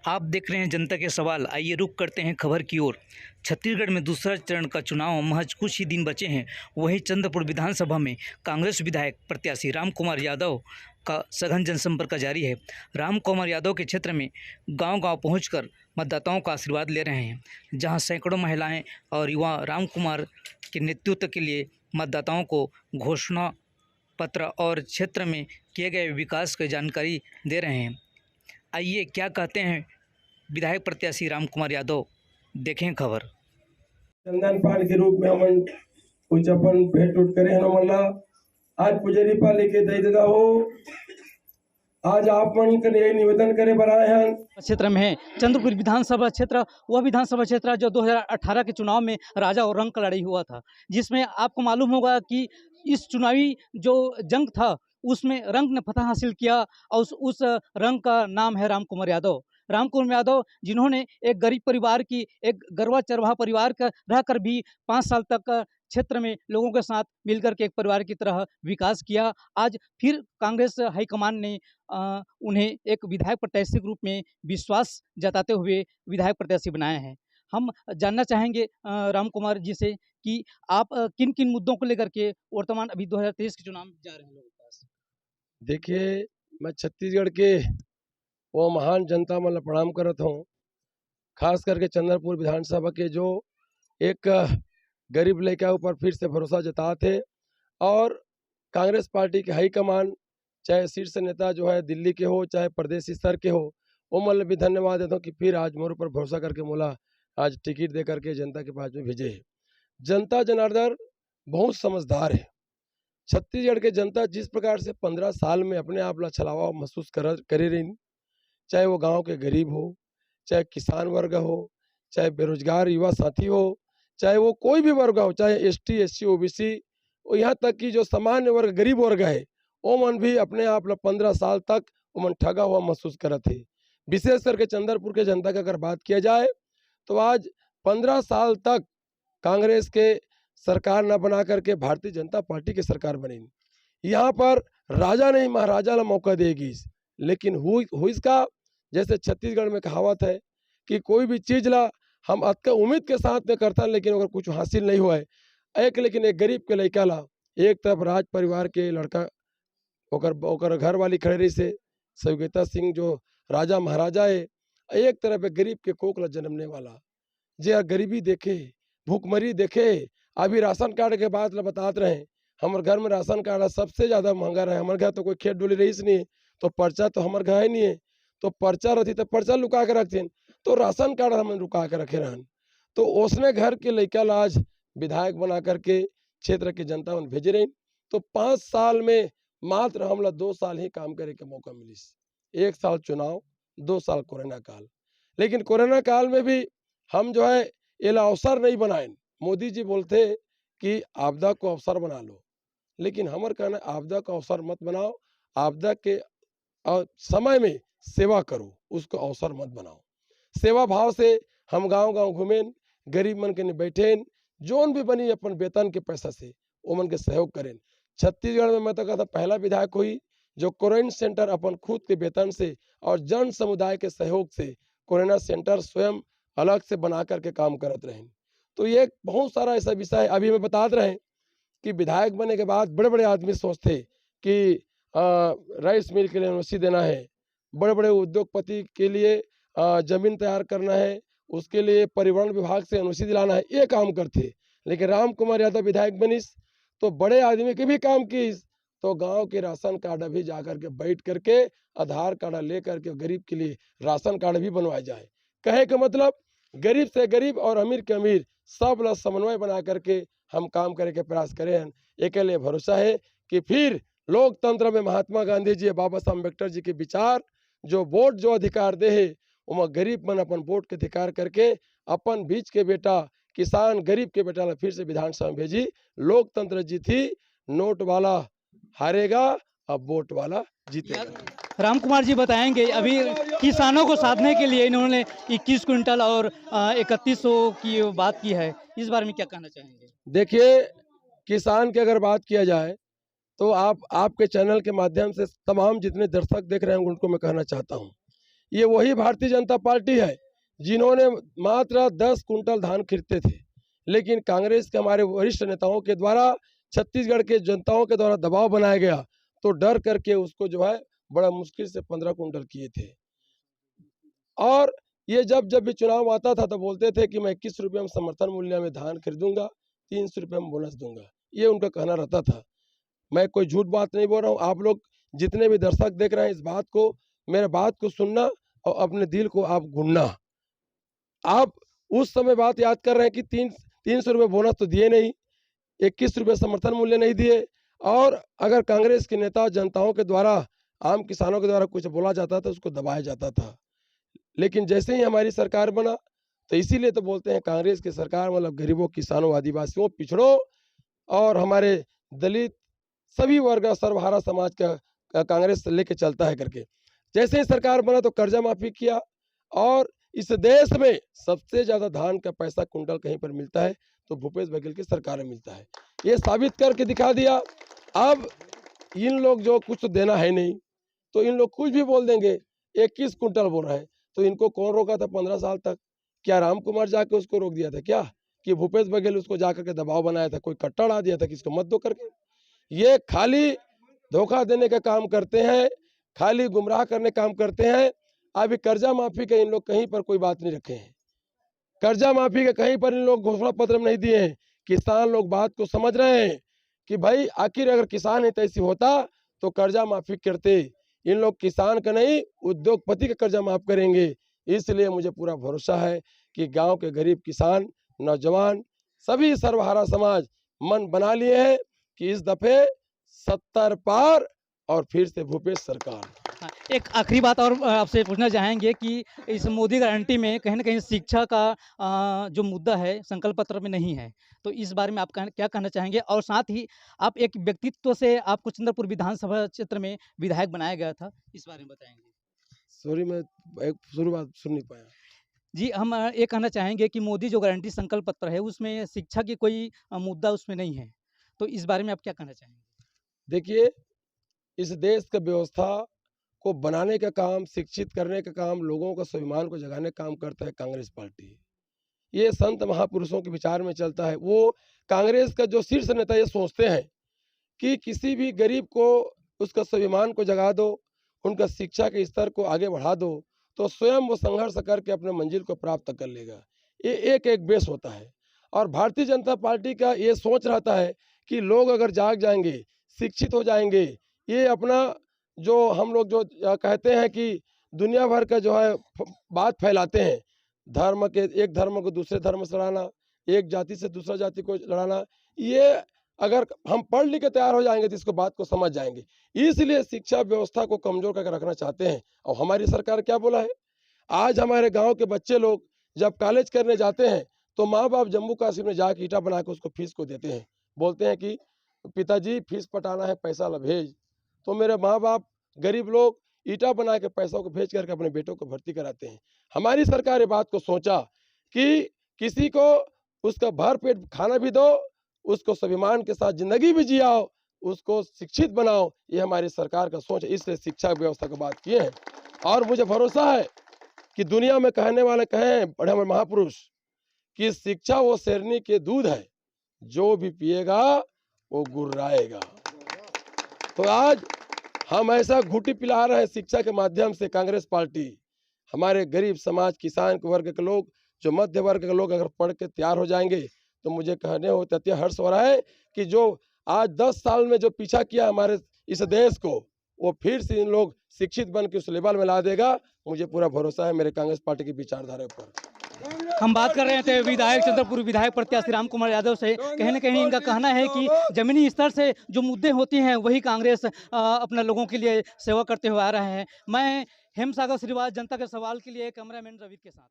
आप देख रहे हैं जनता के सवाल। आइए रुख करते हैं खबर की ओर। छत्तीसगढ़ में दूसरा चरण का चुनाव महज कुछ ही दिन बचे हैं। वहीं चंद्रपुर विधानसभा में कांग्रेस विधायक प्रत्याशी राम कुमार यादव का सघन जनसंपर्क जारी है। राम कुमार यादव के क्षेत्र में गांव-गांव पहुंचकर मतदाताओं का आशीर्वाद ले रहे हैं, जहां सैकड़ों महिलाएं और युवा राम कुमार के नेतृत्व के लिए मतदाताओं को घोषणा पत्र और क्षेत्र में किए गए विकास की जानकारी दे रहे हैं। आइए क्या कहते हैं विधायक प्रत्याशी राम कुमार यादव, देखें खबर। चंदन पान के रूप में हमन कुछ अपन भेंट उठ करे हैं हमला आज पुजारी पा लेके दे देता हो। आज आप मन के यही निवेदन करे बर आए हैं। क्षेत्र में है चंद्रपुर विधानसभा क्षेत्र, वह विधानसभा क्षेत्र जो 2018 के चुनाव में राजा और रंग का लड़ाई हुआ था, जिसमें आपको मालूम होगा कि इस चुनावी जो जंग था उसमें रंग ने फतह हासिल किया और उस रंग का नाम है राम कुमार यादव। राम कुमार यादव जिन्होंने एक गरीब परिवार की, एक गरबा चरवाहा परिवार का रहकर भी 5 साल तक क्षेत्र में लोगों के साथ मिलकर के एक परिवार की तरह विकास किया। आज फिर कांग्रेस हाईकमान ने उन्हें एक विधायक प्रत्याशी के रूप में विश्वास जताते हुए विधायक प्रत्याशी बनाए हैं। हम जानना चाहेंगे राम कुमार जी से कि आप किन किन मुद्दों को लेकर के वर्तमान अभी 2023 के चुनाव में जा रहे हैं लोगों के पास। देखिए, मैं छत्तीसगढ़ के वो महान जनता मन प्रणाम करत हूँ। खास करके चंद्रपुर विधानसभा के जो एक गरीब लड़का ऊपर फिर से भरोसा जताते और कांग्रेस पार्टी के हाईकमान चाहे शीर्ष नेता जो है दिल्ली के हो चाहे प्रदेश स्तर के हो, वो मतलब भी धन्यवाद देता हूँ कि फिर आज मोर ऊपर भरोसा करके मोला आज टिकट दे करके जनता के पास में भेजे है। जनता जनार्दन बहुत समझदार है। छत्तीसगढ़ के जनता जिस प्रकार से 15 साल में अपने आप ला छलावा महसूस करे रही, चाहे वो गांव के गरीब हो, चाहे किसान वर्ग हो, चाहे बेरोजगार युवा साथी हो, चाहे वो कोई भी वर्ग हो, चाहे एसटी, एससी, ओबीसी, और यहाँ तक कि जो सामान्य वर्ग गरीब वर्ग है, वो मन भी अपने आप ला 15 साल तक वो मन ठगा हुआ महसूस करत है। विशेष करके चंद्रपुर के जनता की अगर बात किया जाए तो आज 15 साल तक कांग्रेस के सरकार न बना करके भारतीय जनता पार्टी की सरकार बनी। यहाँ पर राजा नहीं महाराजा ला मौका देगी, लेकिन हुई इसका जैसे छत्तीसगढ़ में कहावत है कि कोई भी चीज ला हम अतका उम्मीद के साथ में करता, लेकिन अगर कुछ हासिल नहीं हुआ है लेकिन एक गरीब के लड़का ला एक तरफ राज परिवार के लड़का ओकर घर वाली खड़े रही से सौगीता सिंह जो राजा महाराजा है, एक तरफ एक गरीब के कोख ला जन्मने वाला जे गरीबी देखे, भूखमरी देखे। अभी राशन कार्ड के बात ला बतात रहे, हमारे घर में राशन कार्ड सबसे ज्यादा महंगा रहे। हमारे घर तो कोई खेत डोली रहीस नहीं है, तो पर्चा तो हमारे घर नहीं है, तो पर्चा रहती तो पर्चा लुका के रखते, तो राशन कार्ड हम रुका के रखे रहन। तो उसने घर के लड़का ला आज विधायक बना करके क्षेत्र के जनता मन भेजे रही। तो 5 साल में मात्र हमला 2 साल ही काम करे के मौका मिलिस। 1 साल चुनाव, 2 साल कोरोना काल। लेकिन कोरोना काल में भी हम जो है ये अवसर नहीं बनाए। मोदी जी बोलते कि आपदा को अवसर बना लो, लेकिन हमारे कहना आपदा का अवसर मत बनाओ, आपदा के समय में सेवा करो, उसको अवसर मत बनाओ। सेवा भाव से हम गांव-गांव घूमें, गरीब मन के बैठे, जोन भी बनी अपन वेतन के पैसा से वो मन के सहयोग करें। छत्तीसगढ़ में मैं तो कहता पहला विधायक हुई जो कोरोना सेंटर अपन खुद के वेतन से और जन समुदाय के सहयोग से कोरोना सेंटर स्वयं अलग से बना करके काम करते रहे। तो ये बहुत सारा ऐसा विषय अभी मैं बताते रहे कि विधायक बनने के बाद बड़े बड़े आदमी सोचते कि राइस मिल के लिए एनओसी देना है, बड़े बड़े उद्योगपति के लिए जमीन तैयार करना है, उसके लिए परिवहन विभाग से एनओसी दिलाना है, ये काम करते। लेकिन राम कुमार यादव विधायक बनिस तो बड़े आदमी के भी काम की, तो गांव के राशन कार्ड भी जाकर के बैठ करके आधार कार्ड ले करके गरीब के लिए राशन कार्ड भी बनवाया जाए। कहे का मतलब गरीब से गरीब और अमीर के अमीर सब ला समन्वय बना करके हम काम करे के प्रयास करे हैं। एक लिए भरोसा है कि फिर लोकतंत्र में महात्मा गांधी जी, बाबा साहब अम्बेडकर जी के विचार जो वोट जो अधिकार दे है, वो गरीब मन अपन वोट के अधिकार करके अपन बीच के बेटा किसान गरीब के बेटा ला फिर से विधानसभा में भेजी। लोकतंत्र जीती, नोट वाला हारेगा, अब वोट वाला जीतेगा। राम कुमार जी बताएंगे अभी किसानों को साधने के लिए इन्होंने 21 क्विंटल और 3100 की बात की है, इस बारे में क्या कहना चाहेंगे? देखिए, किसान की अगर बात किया जाए तो आपके चैनल के माध्यम से तमाम जितने दर्शक देख रहे हैं उनको मैं कहना चाहता हूं, ये वही भारतीय जनता पार्टी है जिन्होंने मात्र 10 कुंटल धान खरीदते थे, लेकिन कांग्रेस के हमारे वरिष्ठ नेताओं के द्वारा, छत्तीसगढ़ के जनताओं के द्वारा दबाव बनाया गया, तो डर करके उसको जो है बड़ा मुश्किल से 15 कुंटल किए थे। और ये जब जब भी चुनाव आता था तो बोलते थे कि मैं 21 रुपये में समर्थन मूल्य में धान खरीदूंगा, 300 रुपये में बोनस दूंगा, ये उनका कहना रहता था। मैं कोई झूठ बात नहीं बोल रहा हूँ। आप लोग जितने भी दर्शक देख रहे हैं, इस बात को, मेरे बात को सुनना और अपने दिल को आप गुनना। आप उस समय बात याद कर रहे हैं कि 300 रुपये बोनस तो दिए नहीं, 21 रुपये समर्थन मूल्य नहीं दिए, और अगर कांग्रेस के नेता जनताओं के द्वारा, आम किसानों के द्वारा कुछ बोला जाता था उसको दबाया जाता था। लेकिन जैसे ही हमारी सरकार बना, तो इसीलिए तो बोलते हैं कांग्रेस की सरकार मतलब गरीबों, किसानों, आदिवासियों, पिछड़ों और हमारे दलित सभी वर्ग, सर्वहारा समाज का कांग्रेस लेके चलता है करके। जैसे ही सरकार बना तो कर्जा माफी किया, और इस देश में सबसे ज्यादा धान का पैसा कुंटल कहीं पर मिलता है तो भूपेश बघेल की सरकार में मिलता है। ये साबित करके दिखा दिया। अब इन लोग जो कुछ तो देना है नहीं, तो इन लोग कुछ भी बोल देंगे। 21 कुंटल बोल रहे हैं, तो इनको कौन रोका था 15 साल तक? क्या राम कुमार जाके उसको रोक दिया था क्या? कि भूपेश बघेल उसको जाकर के दबाव बनाया था, कोई कट्टा उड़ा दिया था कि इसको मत दो करके? ये खाली धोखा देने का काम करते हैं, खाली गुमराह करने का काम करते हैं। अभी कर्जा माफी का इन लोग कहीं पर कोई बात नहीं रखे हैं, कर्जा माफी का कहीं पर इन लोग घोषणा पत्र में नहीं दिए हैं। किसान लोग बात को समझ रहे हैं कि भाई आखिर अगर किसान हित ऐसी होता तो कर्जा माफी करते। इन लोग किसान का नहीं, उद्योगपति का कर्जा माफ करेंगे। इसलिए मुझे पूरा भरोसा है कि गांव के गरीब किसान, नौजवान, सभी सर्वहारा समाज मन बना लिए हैं कि इस दफे 70 पार और फिर से भूपेश सरकार। हाँ, एक आखिरी बात और आपसे पूछना चाहेंगे कि इस मोदी गारंटी में कहीं न कहीं शिक्षा का जो मुद्दा है संकल्प पत्र में नहीं है, तो इस बारे में आप क्या कहना चाहेंगे? और साथ ही आप एक व्यक्तित्व से आपको चंद्रपुर विधानसभा क्षेत्र में विधायक बनाया गया था, इस बारे में बताएंगे? सॉरी, मैं एक शुरुआत सुन नहीं पाया। जी, हम ये कहना चाहेंगे कि मोदी जो गारंटी संकल्प पत्र है उसमें शिक्षा की कोई मुद्दा उसमें नहीं है, तो इस बारे में आप क्या कहना चाहेंगे? देखिए, इस देश का व्यवस्था को बनाने का काम, शिक्षित करने का काम, लोगों का स्वाभिमान को जगाने का काम करता है कांग्रेस पार्टी। ये संत महापुरुषों के विचार में चलता है। वो कांग्रेस का जो शीर्ष नेता ये सोचते हैं कि किसी भी गरीब को उसका स्वाभिमान को जगा दो, उनका शिक्षा के स्तर को आगे बढ़ा दो, तो स्वयं वो संघर्ष करके अपने मंजिल को प्राप्त कर लेगा। ये एक एक बेस होता है। और भारतीय जनता पार्टी का ये सोच रहता है कि लोग अगर जाग जाएंगे, शिक्षित हो जाएंगे, ये अपना जो हम लोग जो कहते हैं कि दुनिया भर का जो है बात फैलाते हैं, धर्म के, एक धर्म को दूसरे धर्म से लड़ाना, एक जाति से दूसरा जाति को लड़ाना, ये अगर हम पढ़ लिख के तैयार हो जाएंगे तो इसको बात को समझ जाएंगे। इसलिए शिक्षा व्यवस्था को कमजोर करके रखना चाहते हैं। और हमारी सरकार क्या बोला है, आज हमारे गांव के बच्चे लोग जब कॉलेज करने जाते हैं तो माँ बाप जम्मू कश्मीर में जाके ईटा बना के उसको फीस को देते हैं, बोलते हैं कि पिताजी फीस पटाना है, पैसा ला भेज। तो मेरे माँ बाप गरीब लोग ईटा बना के पैसों को भेज करके अपने बेटों को भर्ती कराते हैं। हमारी सरकार ये बात को सोचा कि किसी को उसका भर पेट खाना भी दो, उसको स्वाभिमान के साथ जिंदगी भी जियाओ, उसको शिक्षित बनाओ। ये हमारी सरकार का सोच है, इसलिए शिक्षा व्यवस्था की बात किए हैं। और मुझे भरोसा है कि दुनिया में कहने वाले कहें बड़े महापुरुष कि शिक्षा वो शेरनी के दूध है, जो भी पिएगा वो गुर्राएगा। तो आज हम ऐसा घुटी पिला रहे हैं शिक्षा के माध्यम से। कांग्रेस पार्टी हमारे गरीब समाज, किसान वर्ग के लोग, जो मध्य वर्ग के लोग अगर पढ़ के तैयार हो जाएंगे तो मुझे कहने होते अत्यंत हर्ष हो रहा है कि जो आज 10 साल में जो पीछा किया हमारे इस देश को, वो फिर से इन लोग शिक्षित बन के उस लेवल में ला देगा। मुझे पूरा भरोसा है मेरे कांग्रेस पार्टी की विचारधारा पर। हम बात कर रहे थे विधायक चंद्रपुर विधायक प्रत्याशी राम कुमार यादव से। कहीं न कहीं इनका कहना है कि जमीनी स्तर से जो मुद्दे होते हैं वही कांग्रेस अपने लोगों के लिए सेवा करते हुए आ रहे हैं। मैं हेमसागर श्रीवास, जनता के सवाल के लिए कैमरामैन रवि के साथ।